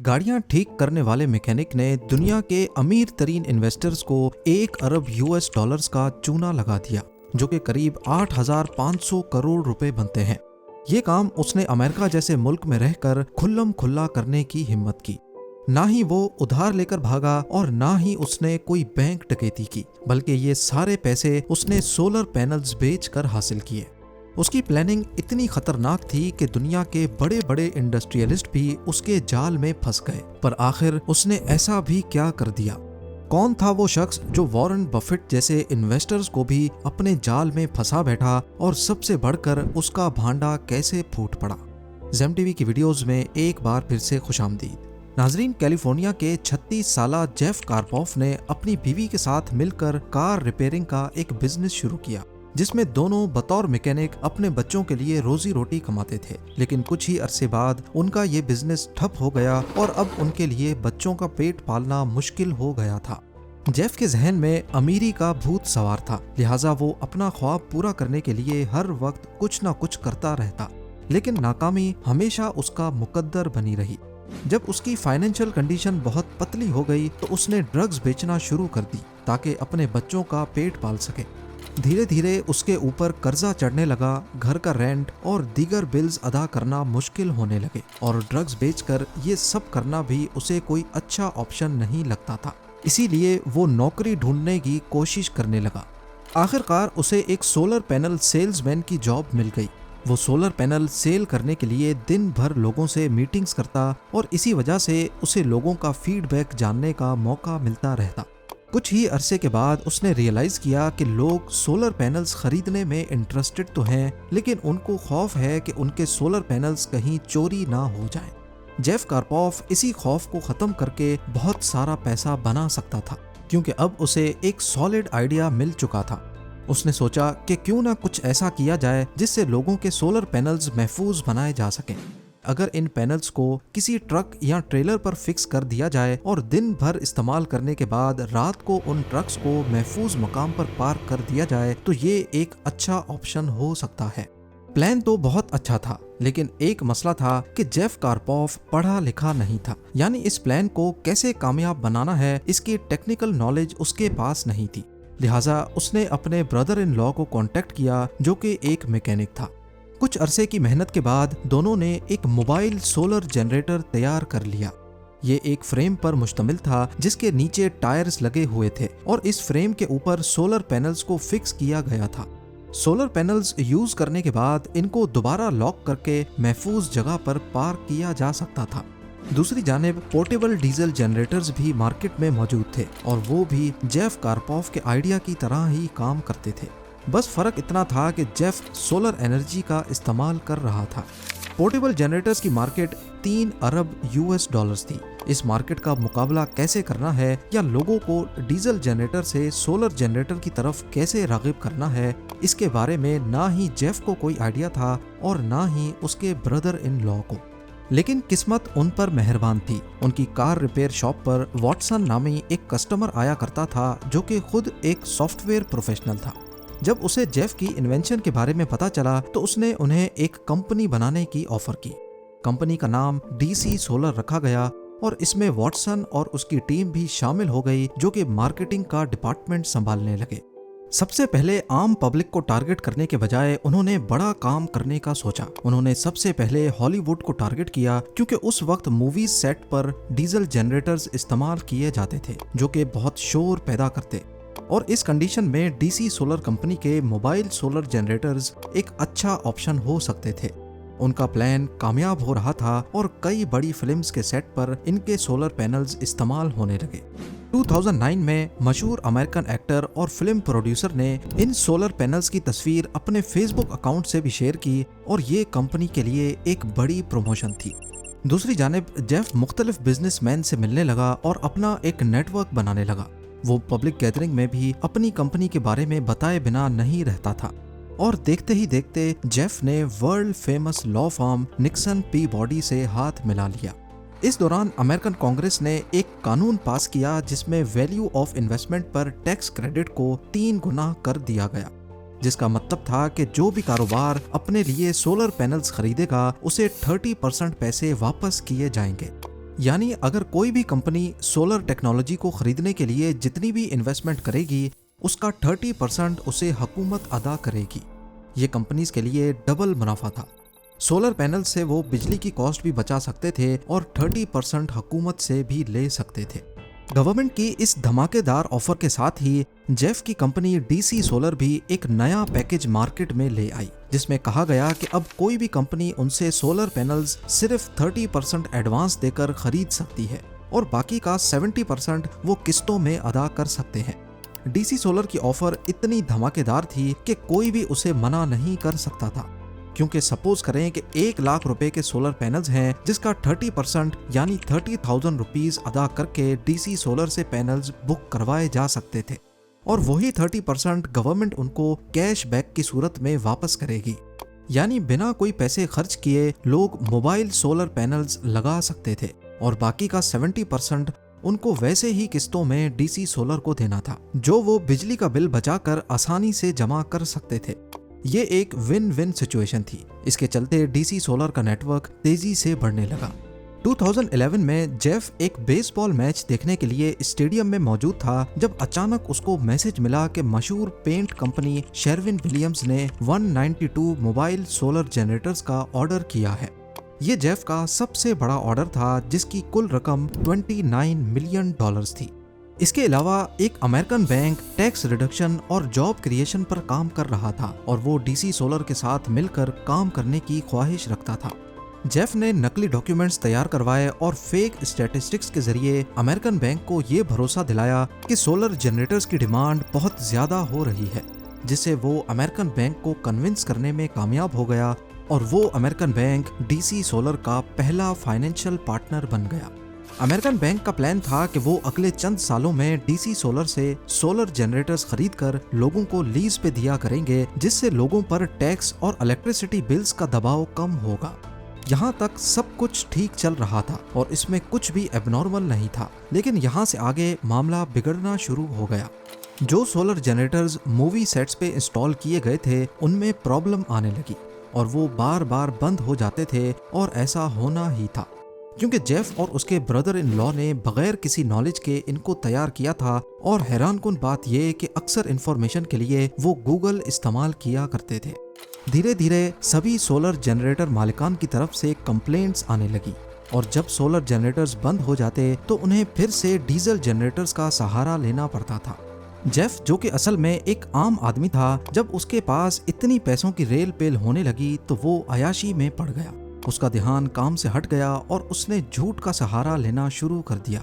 गाड़ियां ठीक करने वाले मैकेनिक ने दुनिया के अमीर तरीन इन्वेस्टर्स को 1 अरब US डॉलर्स का चूना लगा दिया, जो कि करीब 8,500 करोड़ रुपए बनते हैं। ये काम उसने अमेरिका जैसे मुल्क में रहकर खुल्लम खुल्ला करने की हिम्मत की। ना ही वो उधार लेकर भागा और ना ही उसने कोई बैंक डकैती की, बल्कि ये सारे पैसे उसने सोलर पैनल्स बेचकर हासिल किए। उसकी प्लानिंग इतनी खतरनाक थी कि दुनिया के बड़े बड़े इंडस्ट्रियलिस्ट भी उसके जाल में फंस गए। पर आखिर उसने ऐसा भी क्या कर दिया? कौन था वो शख्स जो वॉरेन बफेट जैसे इन्वेस्टर्स को भी अपने जाल में फंसा बैठा, और सबसे बढ़कर उसका भांडा कैसे फूट पड़ा? ज़ेम टीवी की वीडियोस में एक बार फिर से खुशामदीद। नाजरीन, कैलिफोर्निया के 36 साला जेफ कार्पोफ ने अपनी बीवी के साथ मिलकर कार रिपेयरिंग का एक बिजनेस शुरू किया, जिसमें दोनों बतौर मैकेनिक अपने बच्चों के लिए रोजी रोटी कमाते थे। लेकिन कुछ ही अरसे बाद उनका ये बिजनेस ठप हो गया और अब उनके लिए बच्चों का पेट पालना मुश्किल हो गया था। जेफ के जहन में अमीरी का भूत सवार था, लिहाजा वो अपना ख्वाब पूरा करने के लिए हर वक्त कुछ ना कुछ करता रहता। लेकिन नाकामी हमेशा उसका मुकद्दर बनी रही। जब उसकी फाइनेंशियल कंडीशन बहुत पतली हो गई तो उसने ड्रग्स बेचना शुरू कर दी ताकि अपने बच्चों का पेट पाल सके। धीरे धीरे उसके ऊपर कर्जा चढ़ने लगा, घर का रेंट और दीगर बिल्स अदा करना मुश्किल होने लगे, और ड्रग्स बेचकर ये सब करना भी उसे कोई अच्छा ऑप्शन नहीं लगता था। इसीलिए वो नौकरी ढूंढने की कोशिश करने लगा। आखिरकार उसे एक सोलर पैनल सेल्समैन की जॉब मिल गई। वो सोलर पैनल सेल करने के लिए दिन भर लोगों से मीटिंग्स करता, और इसी वजह से उसे लोगों का फीडबैक जानने का मौका मिलता रहता। कुछ ही अरसे के बाद उसने रियलाइज किया कि लोग सोलर पैनल्स खरीदने में इंटरेस्टेड तो हैं, लेकिन उनको खौफ है कि उनके सोलर पैनल्स कहीं चोरी ना हो जाएं। जेफ कार्पोफ इसी खौफ को खत्म करके बहुत सारा पैसा बना सकता था, क्योंकि अब उसे एक सॉलिड आइडिया मिल चुका था। उसने सोचा कि क्यों ना कुछ ऐसा किया जाए जिससे लोगों के सोलर पैनल्स महफूज बनाए जा सकें। अगर इन पैनल्स को किसी ट्रक या ट्रेलर पर फिक्स कर दिया जाए और दिन भर इस्तेमाल करने के बाद रात को उन ट्रक्स को महफूज मकाम पर पार्क कर दिया जाए, तो ये एक अच्छा ऑप्शन हो सकता है। प्लान तो बहुत अच्छा था, लेकिन एक मसला था कि जेफ कार्पोफ पढ़ा लिखा नहीं था, यानी इस प्लान को कैसे कामयाब बनाना है इसकी टेक्निकल नॉलेज उसके पास नहीं थी। लिहाजा उसने अपने ब्रदर इन लॉ को कांटेक्ट किया, जो कि एक मैकेनिक था। कुछ अरसे की मेहनत के बाद दोनों ने एक मोबाइल सोलर जनरेटर तैयार कर लिया। ये एक फ्रेम पर मुश्तमिल था जिसके नीचे टायर्स लगे हुए थे, और इस फ्रेम के ऊपर सोलर पैनल्स को फिक्स किया गया था। सोलर पैनल्स यूज करने के बाद इनको दोबारा लॉक करके महफूज जगह पर पार्क किया जा सकता था। दूसरी जानिब पोर्टेबल डीजल जनरेटर्स भी मार्केट में मौजूद थे, और वो भी जेफ कार्पोफ के आइडिया की तरह ही काम करते थे। बस फर्क इतना था कि जेफ सोलर एनर्जी का इस्तेमाल कर रहा था। पोर्टेबल जनरेटर्स की मार्केट 3 अरब US डॉलर्स थी। इस मार्केट का मुकाबला कैसे करना है, या लोगों को डीजल जनरेटर से सोलर जनरेटर की तरफ कैसे रागिब करना है, इसके बारे में ना ही जेफ को कोई आइडिया था और ना ही उसके ब्रदर इन लॉ को। लेकिन किस्मत उन पर मेहरबान थी। उनकी कार रिपेयर शॉप पर वॉटसन नामी एक कस्टमर आया करता था, जो कि खुद एक सॉफ्टवेयर प्रोफेशनल था। जब उसे जेफ की इन्वेंशन के बारे में पता चला तो उसने उन्हें एक कंपनी बनाने की ऑफर की। कंपनी का नाम DC सोलर रखा गया, और इसमें वॉटसन और उसकी टीम भी शामिल हो गई, जो कि मार्केटिंग का डिपार्टमेंट संभालने लगे। सबसे पहले आम पब्लिक को टारगेट करने के बजाय उन्होंने बड़ा काम करने का सोचा। उन्होंने सबसे पहले हॉलीवुड को टारगेट किया, क्योंकि उस वक्त मूवीज सेट पर डीजल जनरेटर्स इस्तेमाल किए जाते थे, जो कि बहुत शोर पैदा करते, और इस कंडीशन में DC सोलर कंपनी के मोबाइल सोलर जनरेटर्स एक अच्छा ऑप्शन हो सकते थे। उनका प्लान कामयाब हो रहा था और कई बड़ी फिल्म्स के सेट पर इनके सोलर पैनल्स इस्तेमाल होने लगे। 2009 में मशहूर अमेरिकन एक्टर और फिल्म प्रोड्यूसर ने इन सोलर पैनल्स की तस्वीर अपने फेसबुक अकाउंट से भी शेयर की, और ये कंपनी के लिए एक बड़ी प्रमोशन थी। दूसरी जानिब जेफ मुख्तलिफ बिजनेसमैन से मिलने लगा और अपना एक नेटवर्क बनाने लगा। वो पब्लिक गैदरिंग में भी अपनी कंपनी के बारे में बताए बिना नहीं रहता था, और देखते ही देखते जेफ ने world famous law firm Nixon Peabody से हाथ मिला लिया। इस दौरान अमेरिकन कांग्रेस ने एक कानून पास किया जिसमें वैल्यू ऑफ इन्वेस्टमेंट पर टैक्स क्रेडिट को 3 गुना कर दिया गया, जिसका मतलब था कि जो भी कारोबार अपने लिए सोलर पैनल्स खरीदेगा उसे 30% पैसे वापस किए जाएंगे। यानी अगर कोई भी कंपनी सोलर टेक्नोलॉजी को खरीदने के लिए जितनी भी इन्वेस्टमेंट करेगी उसका 30% उसे हुकूमत अदा करेगी। ये कंपनीज के लिए डबल मुनाफा था। सोलर पैनल से वो बिजली की कॉस्ट भी बचा सकते थे और 30% हुकूमत से भी ले सकते थे। गवर्नमेंट की इस धमाकेदार ऑफर के साथ ही जेफ की कंपनी डीसी सोलर भी एक नया पैकेज मार्केट में ले आई, जिसमें कहा गया कि अब कोई भी कंपनी उनसे सोलर पैनल्स सिर्फ 30% एडवांस देकर खरीद सकती है और बाकी का 70% वो किस्तों में अदा कर सकते हैं। डीसी सोलर की ऑफर इतनी धमाकेदार थी कि कोई भी उसे मना नहीं कर सकता था, क्योंकि सपोज करें कि 1 लाख रुपए के सोलर पैनल्स हैं जिसका 30% यानी 30,000 रुपीज अदा करके डीसी सोलर से पैनल्स बुक करवाए जा सकते थे और वही 30% गवर्नमेंट उनको कैश बैक की सूरत में वापस करेगी। यानी बिना कोई पैसे खर्च किए लोग मोबाइल सोलर पैनल्स लगा सकते थे और बाकी का 70% उनको वैसे ही किस्तों में डीसी सोलर को देना था, जो वो बिजली का बिल बचाकर आसानी से जमा कर सकते थे। ये एक विन विन सिचुएशन थी। इसके चलते डीसी सोलर का नेटवर्क तेजी से बढ़ने लगा। 2011 में जेफ एक बेसबॉल मैच देखने के लिए स्टेडियम में मौजूद था जब अचानक उसको मैसेज मिला कि मशहूर पेंट कंपनी शेरविन विलियम्स ने 192 मोबाइल सोलर जनरेटर्स का ऑर्डर किया है। ये जेफ का सबसे बड़ा ऑर्डर था जिसकी कुल रकम $29 मिलियन थी। इसके अलावा एक अमेरिकन बैंक टैक्स रिडक्शन और जॉब क्रिएशन पर काम कर रहा था और वो डीसी सोलर के साथ मिलकर काम करने की ख्वाहिश रखता था। जेफ ने नकली डॉक्यूमेंट्स तैयार करवाए और फेक स्टैटिस्टिक्स के जरिए अमेरिकन बैंक को ये भरोसा दिलाया कि सोलर जनरेटर्स की डिमांड बहुत ज्यादा हो रही है, जिससे वो अमेरिकन बैंक को कन्विंस करने में कामयाब हो गया और वो अमेरिकन बैंक डीसी सोलर का पहला फाइनेंशियल पार्टनर बन गया। अमेरिकन बैंक का प्लान था कि वो अगले चंद सालों में डीसी सोलर से सोलर जनरेटर्स खरीदकर लोगों को लीज पे दिया करेंगे, जिससे लोगों पर टैक्स और इलेक्ट्रिसिटी बिल्स का दबाव कम होगा। यहाँ तक सब कुछ ठीक चल रहा था और इसमें कुछ भी एबनॉर्मल नहीं था, लेकिन यहाँ से आगे मामला बिगड़ना शुरू हो गया। जो सोलर जनरेटर्स मूवी सेट्स पे इंस्टॉल किए गए थे उनमें प्रॉब्लम आने लगी और वो बार बार बंद हो जाते थे और ऐसा होना ही था क्योंकि जेफ और उसके ब्रदर इन लॉ ने बगैर किसी नॉलेज के इनको तैयार किया था। और हैरानकुन बात यह कि अक्सर इंफॉर्मेशन के लिए वो गूगल इस्तेमाल किया करते थे। धीरे धीरे सभी सोलर जनरेटर मालिकान की तरफ से कंप्लेंट्स आने लगी और जब सोलर जनरेटर्स बंद हो जाते तो उन्हें फिर से डीजल जनरेटर्स का सहारा लेना पड़ता था। जेफ, जो कि असल में एक आम आदमी था, जब उसके पास इतनी पैसों की रेल पेल होने लगी तो वो अयाशी में पड़ गया। उसका ध्यान काम से हट गया और उसने झूठ का सहारा लेना शुरू कर दिया।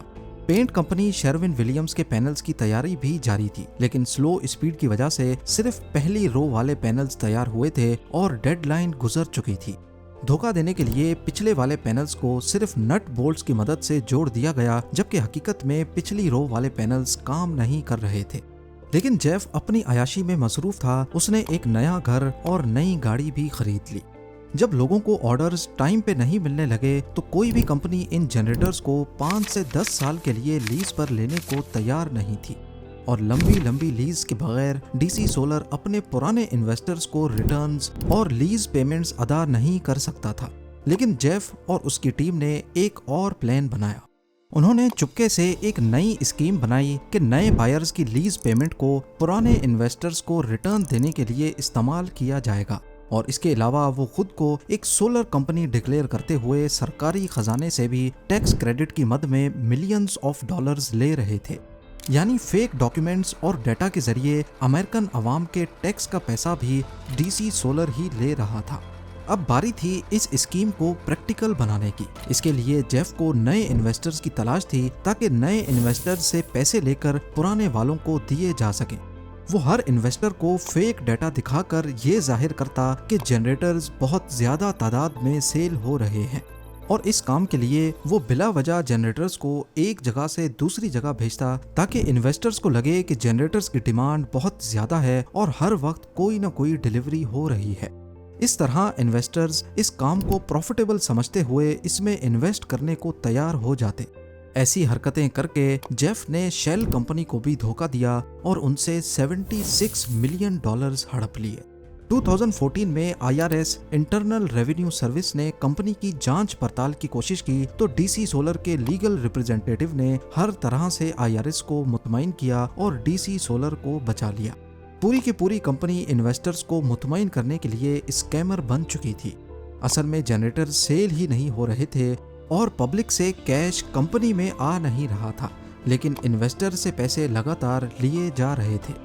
पेंट कंपनी शेरविन विलियम्स के पैनल्स की तैयारी भी जारी थी, लेकिन स्लो स्पीड की वजह से सिर्फ पहली रो वाले पैनल्स तैयार हुए थे और डेडलाइन गुजर चुकी थी। धोखा देने के लिए पिछले वाले पैनल्स को सिर्फ नट बोल्ट्स की मदद से जोड़ दिया गया, जबकि हकीकत में पिछली रो वाले पैनल्स काम नहीं कर रहे थे। लेकिन जेफ अपनी अयाशी में मसरूफ था। उसने एक नया घर और नई गाड़ी भी खरीद ली। जब लोगों को ऑर्डर्स टाइम पे नहीं मिलने लगे तो कोई भी कंपनी इन जनरेटर्स को 5 से 10 साल के लिए लीज पर लेने को तैयार नहीं थी और लंबी लंबी लीज के बगैर डीसी सोलर अपने पुराने इन्वेस्टर्स को रिटर्न्स और लीज पेमेंट्स अदा नहीं कर सकता था। लेकिन जेफ और उसकी टीम ने एक और प्लान बनाया। उन्होंने चुपके से एक नई स्कीम बनाई कि नए बायर्स की लीज पेमेंट को पुराने इन्वेस्टर्स को रिटर्न देने के लिए इस्तेमाल किया जाएगा और इसके अलावा वो खुद को एक सोलर कंपनी डिक्लेयर करते हुए सरकारी खजाने से भी टैक्स क्रेडिट की मद में मिलियंस ऑफ डॉलर्स ले रहे थे। यानी फेक डॉक्यूमेंट्स और डेटा के जरिए अमेरिकन अवाम के टैक्स का पैसा भी डीसी सोलर ही ले रहा था। अब बारी थी इस स्कीम को प्रैक्टिकल बनाने की। इसके लिए जेफ को नए इन्वेस्टर्स की तलाश थी ताकि नए इन्वेस्टर्स से पैसे लेकर पुराने वालों को दिए जा सकें। वो हर इन्वेस्टर को फेक डाटा दिखाकर ये जाहिर करता कि जनरेटर्स बहुत ज्यादा तादाद में सेल हो रहे हैं और इस काम के लिए वो बिला वजह जनरेटर्स को एक जगह से दूसरी जगह भेजता ताकि इन्वेस्टर्स को लगे कि जनरेटर्स की डिमांड बहुत ज्यादा है और हर वक्त कोई ना कोई डिलीवरी हो रही है। इस तरह इन्वेस्टर्स इस काम को प्रॉफिटेबल समझते हुए इसमें इन्वेस्ट करने को तैयार हो जाते। ऐसी हरकतें करके जेफ ने शेल कंपनी को भी धोखा दिया और उनसे $76 मिलियन हड़प लिए। 2014 में IRS इंटरनल रेवेन्यू सर्विस ने कंपनी की जांच पड़ताल की कोशिश की तो DC सोलर के लीगल रिप्रेजेंटेटिव ने हर तरह से IRS को मुतमईन किया और DC सोलर को बचा लिया। पूरी की पूरी कंपनी इन्वेस्टर्स को मुतमईन करने के लिए स्कैमर बन चुकी थी। असल में जनरेटर सेल ही नहीं हो रहे थे और पब्लिक से कैश कंपनी में आ नहीं रहा था, लेकिन इन्वेस्टर से पैसे लगातार लिए जा रहे थे।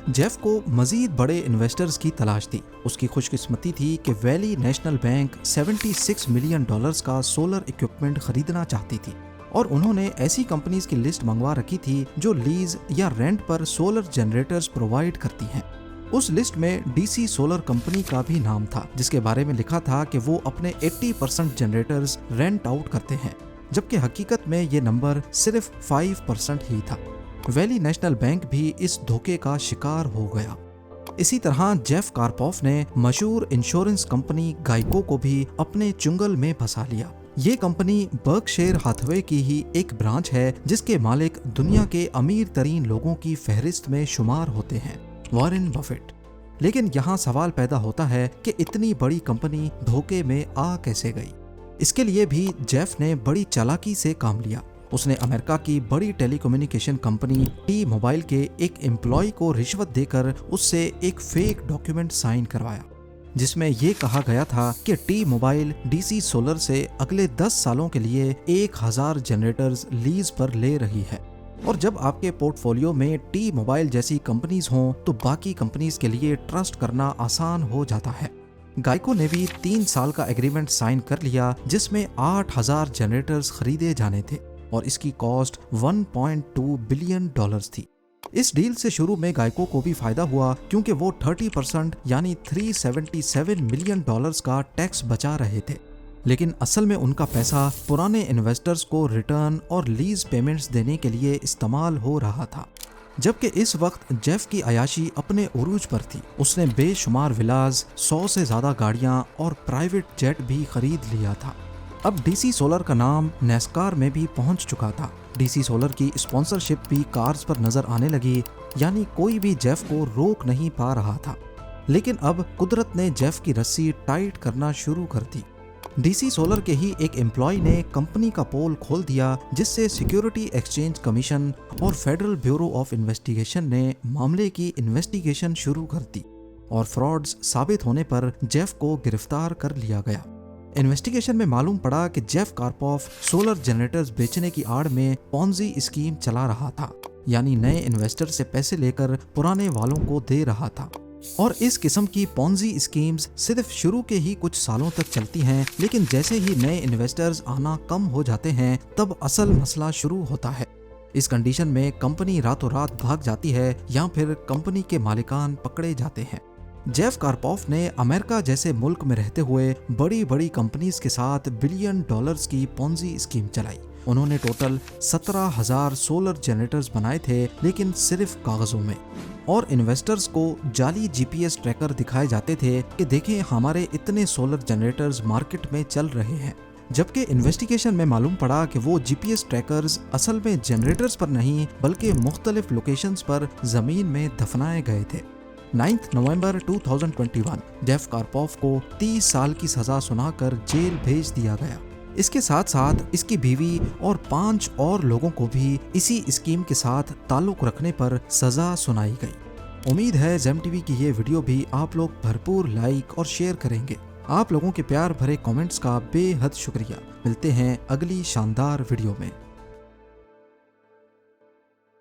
जेफ को मजीद बड़े इन्वेस्टर्स की तलाश थी। उसकी खुशकिस्मती थी कि वैली नेशनल बैंक $76 मिलियन का सोलर इक्विपमेंट खरीदना चाहती थी और उन्होंने ऐसी कंपनीज की लिस्ट मंगवा रखी थी जो लीज या रेंट पर सोलर जनरेटर्स प्रोवाइड करती हैं। उस लिस्ट में DC सोलर कंपनी का भी नाम था, जिसके बारे में लिखा था कि वो अपने 80% जनरेटर्स रेंट आउट करते हैं, जबकि हकीकत में ये नंबर सिर्फ 5% ही था। वैली नेशनल बैंक भी इस धोखे का शिकार हो गया। इसी तरह जेफ कार्पोफ ने मशहूर इंश्योरेंस कंपनी गाइको को भी अपने चुंगल में फंसा लिया। ये कंपनी बर्कशायर हाथवे की ही एक ब्रांच है, जिसके मालिक दुनिया के अमीर तरीन लोगों की फहरिस्त में शुमार होते हैं, वॉरेन बफेट। लेकिन यहाँ सवाल पैदा होता है कि इतनी बड़ी कंपनी धोखे में आ कैसे गई। इसके लिए भी जेफ ने बड़ी चालाकी से काम लिया। उसने अमेरिका की बड़ी टेलीकम्युनिकेशन कंपनी टी मोबाइल के एक एम्प्लॉय को रिश्वत देकर उससे एक फेक डॉक्यूमेंट साइन करवाया, जिसमें यह कहा गया था कि टी मोबाइल DC सोलर से अगले 10 सालों के लिए 1000 जनरेटर्स लीज पर ले रही है और जब आपके पोर्टफोलियो में टी मोबाइल जैसी कंपनीज हों तो बाकी कंपनीज के लिए ट्रस्ट करना आसान हो जाता है। गाइको ने भी 3 साल का एग्रीमेंट साइन कर लिया, जिसमें 8000 जनरेटर्स खरीदे जाने थे और इसकी कॉस्ट $1.2 बिलियन थी। इस डील से शुरू में गाइको को भी फायदा हुआ क्योंकि वो 30% यानी $377 मिलियन का टैक्स बचा रहे थे, लेकिन असल में उनका पैसा पुराने इन्वेस्टर्स को रिटर्न और लीज पेमेंट्स देने के लिए इस्तेमाल हो रहा था। जबकि इस वक्त जेफ की अयाशी अपने उरूज पर थी। उसने बेशुमार विलास, 100 से ज्यादा गाड़ियां और प्राइवेट जेट भी खरीद लिया था। अब DC सोलर का नाम नेस्कार में भी पहुंच चुका था। DC सोलर की स्पॉन्सरशिप भी कार्स पर नजर आने लगी, यानी कोई भी जेफ को रोक नहीं पा रहा था। लेकिन अब कुदरत ने जेफ की रस्सी टाइट करना शुरू कर दी। DC सोलर के ही एक एम्प्लॉय ने कंपनी का पोल खोल दिया, जिससे सिक्योरिटी एक्सचेंज कमीशन और फेडरल ब्यूरो ऑफ इन्वेस्टिगेशन ने मामले की इन्वेस्टिगेशन शुरू कर दी और फ्रॉड्स साबित होने पर जेफ को गिरफ्तार कर लिया गया। इन्वेस्टिगेशन में मालूम पड़ा कि जेफ कार्पोफ सोलर जनरेटर्स बेचने की आड़ में पॉन्जी स्कीम चला रहा था, यानी नए इन्वेस्टर से पैसे लेकर पुराने वालों को दे रहा था। और इस किस्म की पॉन्जी स्कीम्स सिर्फ शुरू के ही कुछ सालों तक चलती हैं, लेकिन जैसे ही नए इन्वेस्टर्स आना कम हो जाते हैं तब असल मसला शुरू होता है। इस कंडीशन में कंपनी रातों रात भाग जाती है या फिर कंपनी के मालिकान पकड़े जाते हैं। जेफ कार्पोफ ने अमेरिका जैसे मुल्क में रहते हुए बड़ी बड़ी कंपनीज के साथ $1 बिलियन की पॉन्जी स्कीम चलाई। उन्होंने टोटल 17,000 सोलर जनरेटर्स बनाए थे, लेकिन सिर्फ कागजों में, और इन्वेस्टर्स को जाली GPS ट्रैकर दिखाए जाते थे कि देखें हमारे इतने सोलर जनरेटर्स मार्केट में चल रहे हैं। जबकि इन्वेस्टिगेशन में मालूम पड़ा कि वो GPS ट्रैकर्स असल में जनरेटर्स पर नहीं बल्कि मुख्तलिफ लोकेशंस पर जमीन में दफनाए गए थे। 9 नवंबर 2021 जेफ कार्पोफ को 30 साल की सजा सुनाकर जेल भेज दिया गया। इसके साथ साथ इसकी बीवी और 5 और लोगों को भी इसी स्कीम के साथ ताल्लुक रखने पर सजा सुनाई गई। उम्मीद है जेम टीवी की ये वीडियो भी आप लोग भरपूर लाइक और शेयर करेंगे। आप लोगों के प्यार भरे कमेंट्स का बेहद शुक्रिया। मिलते हैं अगली शानदार वीडियो में।